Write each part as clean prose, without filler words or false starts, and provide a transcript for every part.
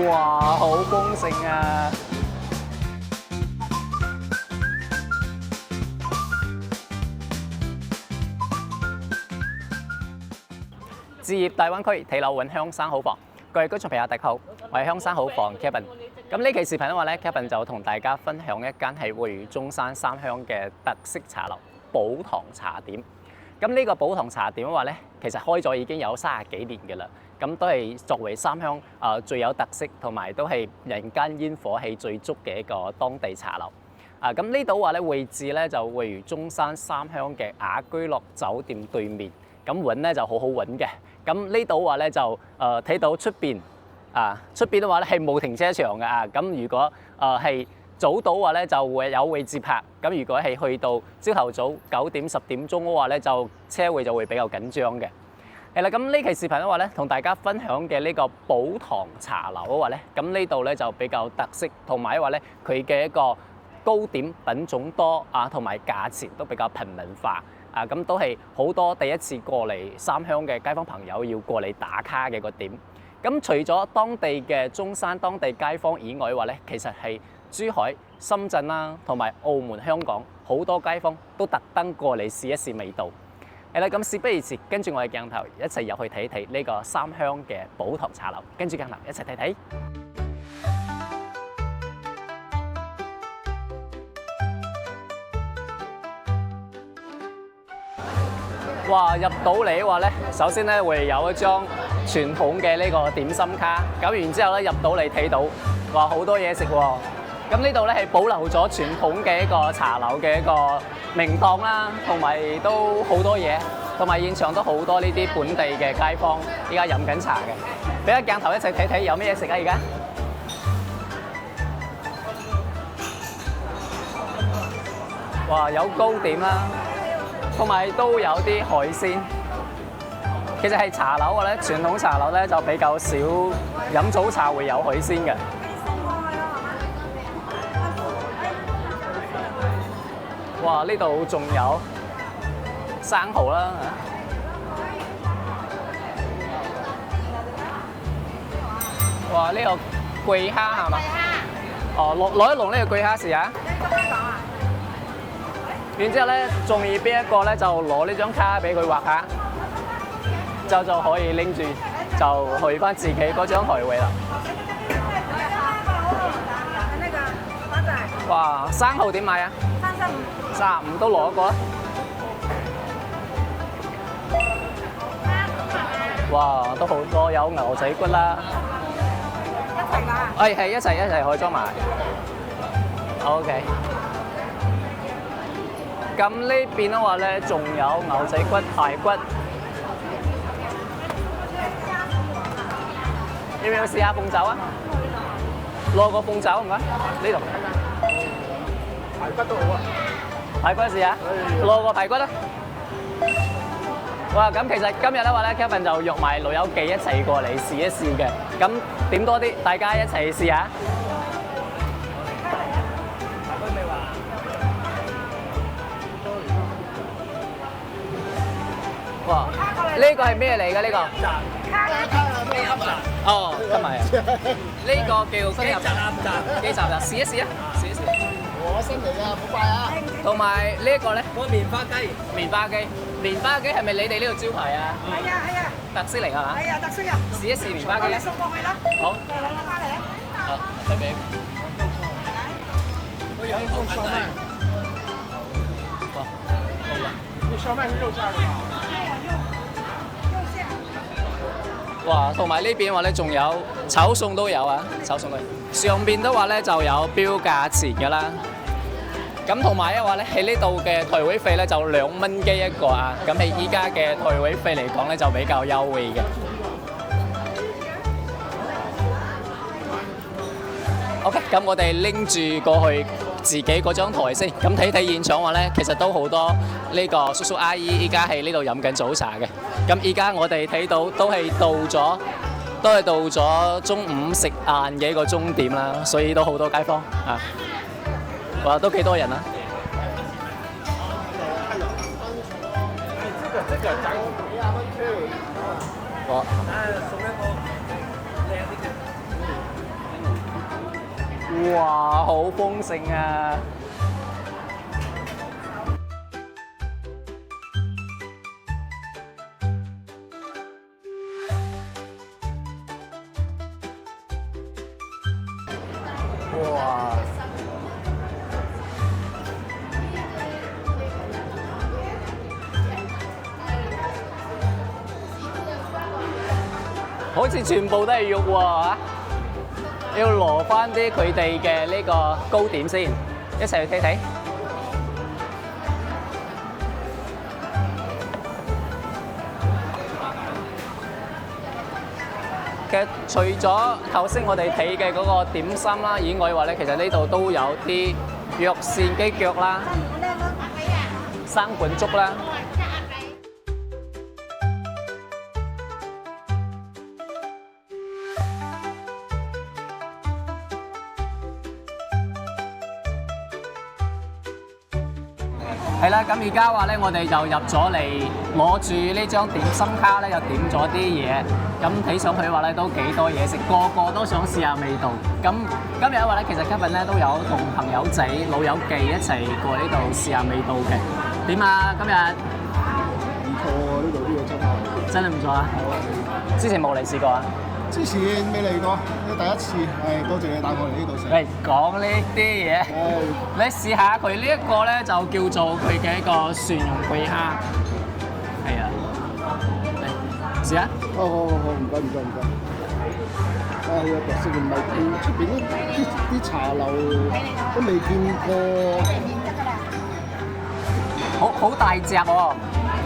哇，好豐盛啊！置業大灣區睇樓揾香山好房，各位觀眾朋友大家好，我係香山好房 Kevin。咁呢期視頻嘅話咧 ，Kevin 就同大家分享一間係位於中山三鄉嘅特色茶樓寶堂茶店。咁呢個寶堂茶店嘅話咧，其實開咗已經有30幾年嘅啦。咁都係作為三鄉最有特色同埋都係人間煙火氣最足嘅一個當地茶樓。咁呢度話咧位置咧就位於中山三鄉嘅雅居樂酒店對面。咁揾咧就好好揾嘅。咁呢度話咧就睇到出邊出邊嘅話咧係冇停車場嘅啊。咁如果係早到話咧就會有位置泊。咁如果係去到朝頭早9點10點鐘嘅話咧，就車位就會比較緊張嘅。係啦，咁呢期視頻嘅話咧，同大家分享嘅呢個寶堂茶樓嘅話咧，咁呢度咧就比較特色，同埋話咧佢嘅一個糕點品種多同埋價錢都比較平民化。咁都係好多第一次過嚟三鄉嘅街坊朋友要過嚟打卡嘅個點。咁除咗當地嘅中山當地街坊以外嘅話咧，其實係珠海、深圳啦，同埋澳門、香港好多街坊都特登過嚟試一試味道。係啦，咁事不宜遲，跟住我嘅鏡頭一齊入去睇睇呢個三鄉嘅寶堂茶樓。跟住鏡頭一齊睇睇。哇！入到嚟嘅話咧，首先咧會有一張傳統嘅呢個點心卡，咁然之後咧入到嚟睇到，哇好多嘢食喎！咁呢度咧係保留咗傳統嘅一個茶樓嘅一個名檔啦，同埋都好多嘢，同埋現場都好多呢啲本地嘅街坊依家飲緊茶嘅。俾個鏡頭一齊睇睇有咩嘢食啊！而家哇有糕點啦。同埋都有啲海鮮，其實係茶樓嘅咧，傳統茶樓咧就比較少飲早茶會有海鮮嘅。哇！呢度仲有生蠔啦，哇！呢個桂蝦係嘛？哦，攞一籠呢個桂蝦試下。然之後咧，中意邊一個咧就攞呢張卡俾佢畫下，就可以拎住就去翻自己嗰張台位啦。哇！生蠔點買啊？35都攞一個啊！哇！都好多有牛仔骨啦。係一齊可以裝埋。OK。咁呢邊嘅話咧，仲有牛仔骨、排骨，要唔要試下鳳爪啊？攞個鳳爪唔該，呢度。排骨都好啊。排骨試下，攞個排骨啦。哇！咁其實今日嘅話咧 ，Kevin 就約埋老友記一齊過嚟試一試嘅。咁點多啲，大家一齊試下。哇！呢個係咩嚟嘅呢個？雞鴨雜。哦，今日啊。呢個叫雞鴨雜。雞雜雜，試一試啊！試一試。我新嚟啊，好快啊！同埋呢一個咧？嗰個棉花雞。棉花雞。棉花雞係咪你哋呢度招牌啊？係啊。特色嚟㗎嘛？係啊，特色啊！試一試棉花雞。你送過去啦。好。攞翻嚟啊！好，俾俾。我有一份燒麥。哇，好啦。你燒麥是肉馅的嗎？哇，同埋呢邊話咧，仲有炒餸都有啊，炒餸都有。上邊都話咧就有標價錢㗎啦。咁同埋嘅話咧，喺呢度嘅台位費咧就2蚊雞一個啊。咁喺依家嘅台位費嚟講咧就比較優惠嘅。OK， 咁我哋拎住過去自己嗰張台先。咁睇睇現場話咧，其實都好多呢個叔叔阿姨依家喺呢度飲緊早茶嘅。咁依家我哋睇到都係到咗中午食晏嘅一個鐘點啦，所以都好多街坊啊。哇，都幾多人啊！哇！哇，好豐盛啊！哇！好似全部都係肉喎嚇，要攞翻啲佢哋嘅呢個糕點先，一齊去睇睇。其實除咗頭先我哋睇嘅嗰個點心啦以外嘅話咧，其實呢度都有啲藥膳雞腳啦、生管粥啦。係啦，咁而家話咧，我哋就入咗嚟，攞住呢張點心卡咧，又點咗啲嘢。咁睇上去話咧，都幾多嘢食，個個都想試下味道。咁今日話咧，其實Kevin咧都有同朋友仔、老友記一齊過呢度試下味道嘅。點啊？今日唔錯喎，呢度啲嘢真係唔錯啊！之前冇嚟試過啊？之前未嚟過，第一次，多謝你帶我嚟呢度食。喂，講呢啲嘢，你試下佢呢一個咧，就叫做佢嘅一個蒜蓉桂蝦，係啊，嚟試下。好，唔該。有特色，唔係出邊啲茶樓都未見過。好大隻喎，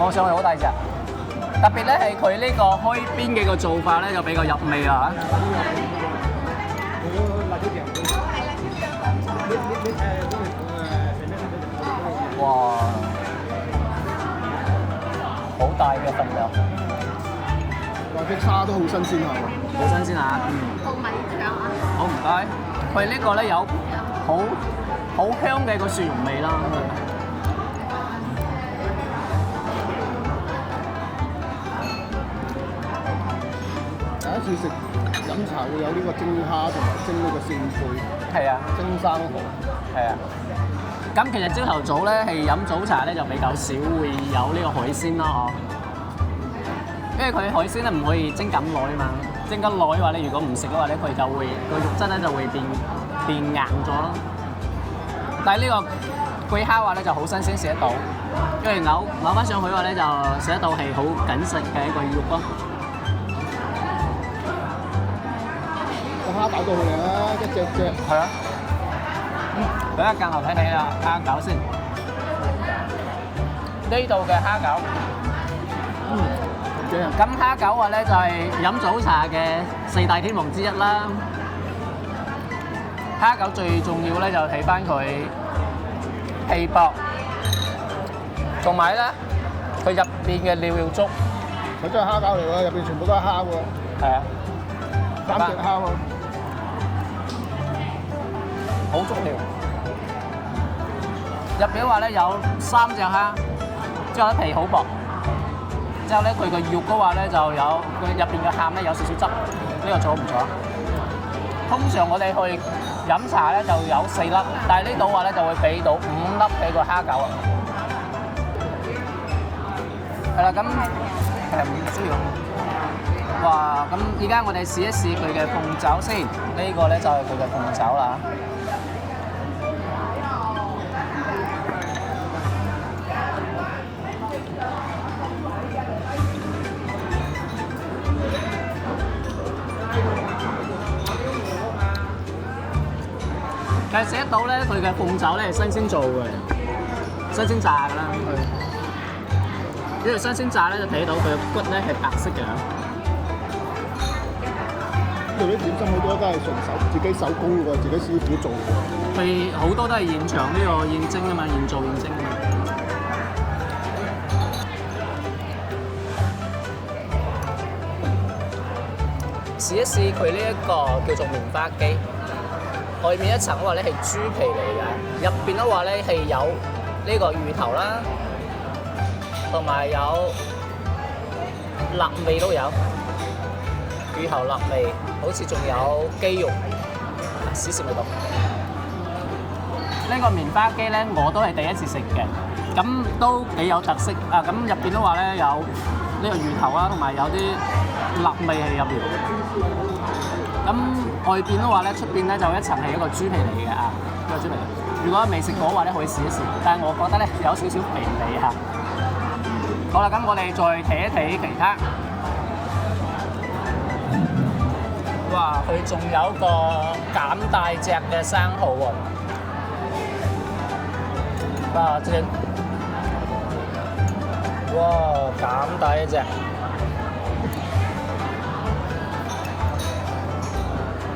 望上去好大隻。特別咧係佢呢個開邊嘅個做法咧，就比較入味啊！哇，好大嘅份量！話啲蝦都好新鮮啊！好新鮮啊！糯米腸啊！好唔該，佢呢個咧有好香嘅個蒜蓉味啦。第一次食飲茶會有呢個蒸蝦同埋蒸呢個扇貝，係啊，蒸生蠔，係啊。咁其實朝頭早咧係飲早茶咧就比較少會有呢個海鮮啦，因為佢海鮮咧唔可以蒸咁耐啊嘛，蒸咁耐嘅話咧，如果唔食嘅話咧，佢就會個肉質咧就會變硬咗咯。但係呢個桂蝦話咧就好新鮮食得到，因為咬翻上去嘅話咧就食得到係好緊實嘅一個肉咯。蝦餃都好靚啊，一隻。係啊。俾一鏡頭睇睇啊，蝦餃先。呢度嘅蝦餃，咁蝦餃話咧就係飲早茶嘅四大天王之一啦。蝦餃最重要咧就睇翻佢皮薄，同埋咧佢入邊嘅料要足。佢真係蝦餃嚟喎，入邊全部都係蝦喎。係啊，3隻蝦喎。好足料，入邊話咧有3隻蝦，之後咧皮好薄，之後咧佢個肉嘅話咧就有佢入邊嘅餡咧有少少汁，呢個做唔錯。通常我哋去飲茶咧就有4粒，但係呢度話咧就會俾到5粒嘅個蝦餃啊。係啦，咁其實唔需要。哇！咁而家我哋試一試佢嘅鳳爪先，呢個咧就係佢嘅鳳爪啦。其實食得到咧，佢嘅鳳爪咧係新鮮做嘅，新鮮炸㗎啦。因為新鮮炸咧就睇到佢嘅骨咧係白色嘅。呢度啲點心好多都係純手自己手工嘅喎，自己師傅做嘅。佢好多都係現場呢個現蒸啊嘛，現做現蒸啊嘛。試一試佢呢一個叫做棉花雞，外面一層嘅話咧係豬皮嚟嘅，入邊嘅話咧係有呢個魚頭啦，同埋有臘味都有，魚頭臘味，好似仲有雞肉，試試味道。呢個棉花雞咧，我都係第一次食嘅，咁都幾有特色啊！咁入邊都話咧有呢個魚頭啊，同埋有啲辣味喺入邊。咁外邊都話咧，出邊咧就一層係一個豬皮嚟嘅啊，呢個豬皮。如果未食過嘅話咧，可以試一試。但係我覺得咧有少少肥味嚇。好啦，咁我哋再睇一睇其他。哇！佢仲有個減大隻嘅生蠔喎。哇！正。哇！減大一隻。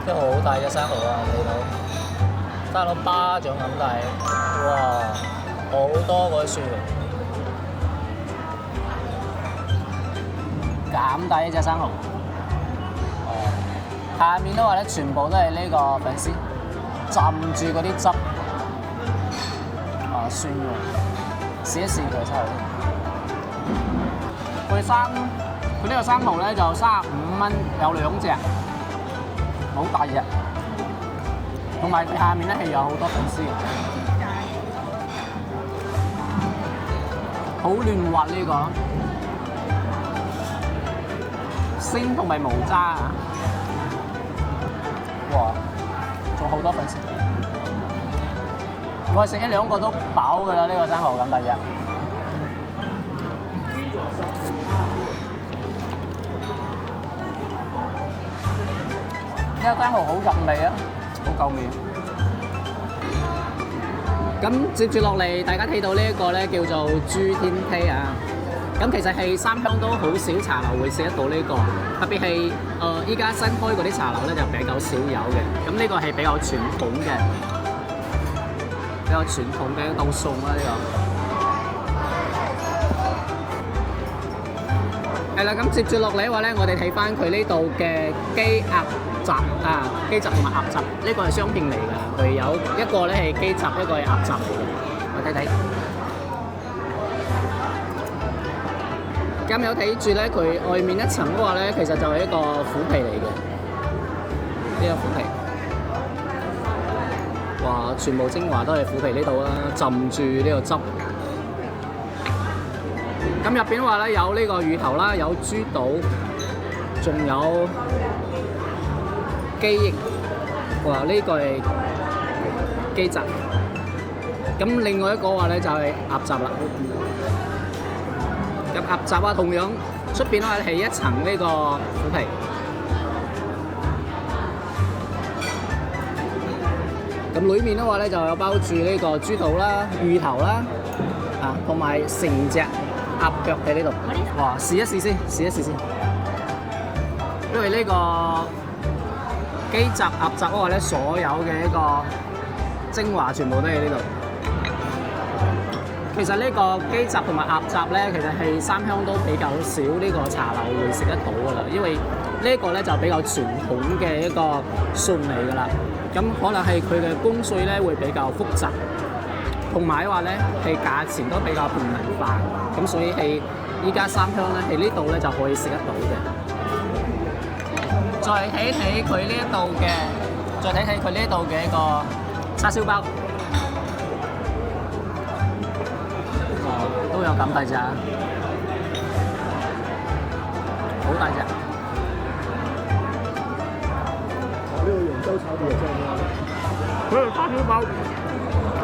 真係好大隻生蠔啊！睇到，生到巴掌咁大。哇！好多個樹。減大一隻生蠔。下面都話咧，全部都係呢個粉絲浸住嗰啲汁，啊酸喎，試一試佢真係。佢呢個生蠔咧就35蚊，有2隻，好大隻。同埋佢下面咧係有好多粉絲嘅，好嫩滑呢個，鮮同埋無渣啊！哇！仲好多粉絲，我食1-2個都飽㗎啦！呢個生蠔咁大隻，呢個生蠔好入味啊，好夠味。咁接住落嚟，大家睇到呢一個咧叫做豬天梯啊！咁其實係三鄉都好少茶樓會食得到呢個，特別係依家新開嗰啲茶樓咧就比較少有嘅。咁呢個係比較傳統嘅一道餸啦，呢個。係啦，咁接住落嚟嘅話咧，我哋睇翻佢呢度嘅雞鴨雜啊，雞雜同埋鴨雜，呢個係雙拼嚟㗎。佢有一個咧係雞雜，一個係鴨雜嚟嘅。我睇睇。咁有睇住咧，佢外面一層嘅話咧，其實就係一個虎皮嚟嘅，呢個虎皮。哇！全部精華都係虎皮呢度啦，浸住呢個汁。咁入邊嘅話咧，有呢個魚頭啦，有豬肚，仲有雞翼。哇！呢個係雞雜。咁另外一個話咧就係鴨雜啦。咁鴨雜啊，同樣出邊咧係一層呢個虎皮，咁裏面嘅話咧就有包住呢個豬肚啦、魚頭啦，啊，同埋成隻鴨腳喺呢度。哇！試一試先，因為呢個雞雜鴨雜嘅話咧，所有嘅一個精華全部都喺呢度。其實呢個雞雜同埋鴨雜咧，其實係三鄉都比較少呢個茶樓會食得到㗎啦，因為呢個咧就比較傳統嘅一個餸嚟㗎啦。咁可能係佢嘅工序咧會比較複雜，同埋話咧係價錢都比較平民化，咁所以係依家三鄉咧喺呢度咧就可以食得到嘅。再睇睇佢呢一度嘅一個叉燒包。都有咁大隻，好大隻。呢個揚州炒麵真係佢係叉燒包，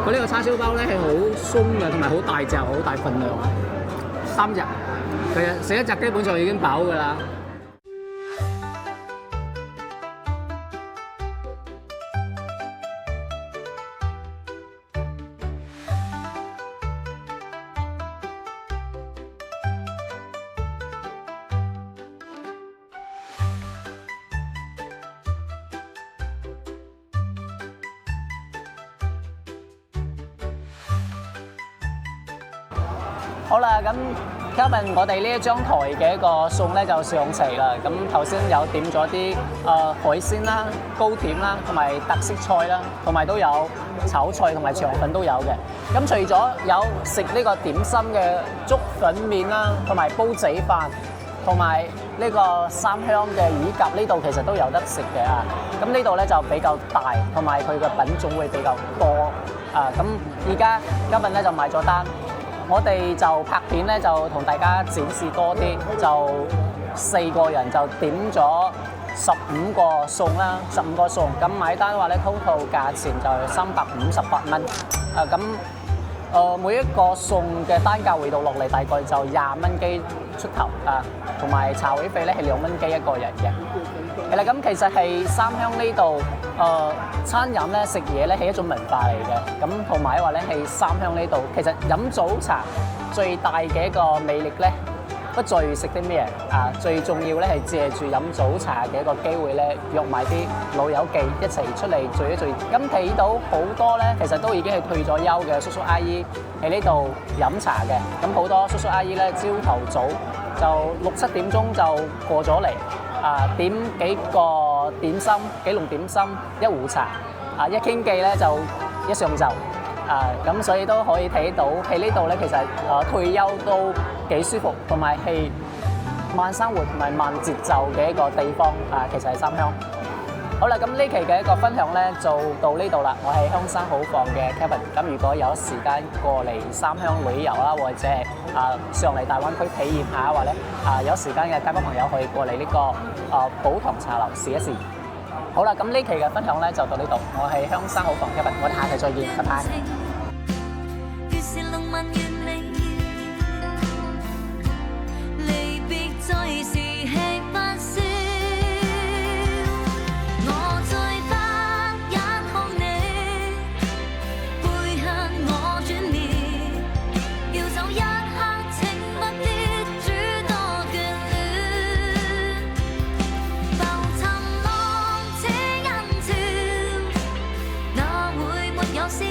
佢呢個叉燒包咧係好鬆嘅，同埋好大隻，好大份量，3隻。其實食一隻基本上已經飽㗎啦。好啦，咁 Kevin，我哋呢一張台嘅一個餸咧就上齊啦。咁頭先有點咗啲海鮮啦、糕點啦，同埋特色菜啦，同埋都有炒菜同埋腸粉都有嘅。咁除咗有食呢個點心嘅粥粉麵啦，同埋煲仔飯，同埋呢個三香嘅乳鴿呢度其實都有得食嘅啊。咁呢度咧就比較大，同埋佢嘅品種會比較多啊。咁而家Kevin咧就買咗單，我哋就拍片咧就同大家展示多啲，就4個人就點咗15個餸啦，15個餸。咁買單嘅話咧 ，total 價錢就係358蚊。啊咁。每一個餸嘅單價回到落嚟大概就20蚊雞出頭啊，同埋茶位費咧係2蚊雞一個人嘅。係啦，咁其實係三鄉呢度餐飲咧食嘢咧係一種文化嚟嘅，咁同埋話咧係三鄉呢度其實飲早茶最大嘅一個魅力咧，不在於食啲咩啊，最重要咧係借住飲早茶嘅一個機會咧，約埋啲老友記一齊出嚟聚一聚。咁睇到好多咧，其實都已經係退咗休嘅叔叔阿姨喺呢度飲茶嘅。咁好多叔叔阿姨咧，朝頭早就6、7點鐘就過咗嚟，點幾個點心，幾籠點心，一壺茶，一傾偈咧就一上晝。咁所以都可以睇到喺呢度咧，其實退休都幾舒服，同埋係慢生活同埋慢節奏嘅一個地方其實係三鄉。好啦，咁呢期嘅一個分享咧就到呢度啦。我係香山好房嘅 Kevin。咁如果有時間過嚟三鄉旅遊啦，或者係上嚟大灣區體驗下嘅話咧，有時間嘅街坊朋友可以過嚟呢個寶堂茶樓試一試。好啦，咁呢期嘅分享咧就到呢度。我係香山好房 Kevin，我哋下期再見，拜拜。有時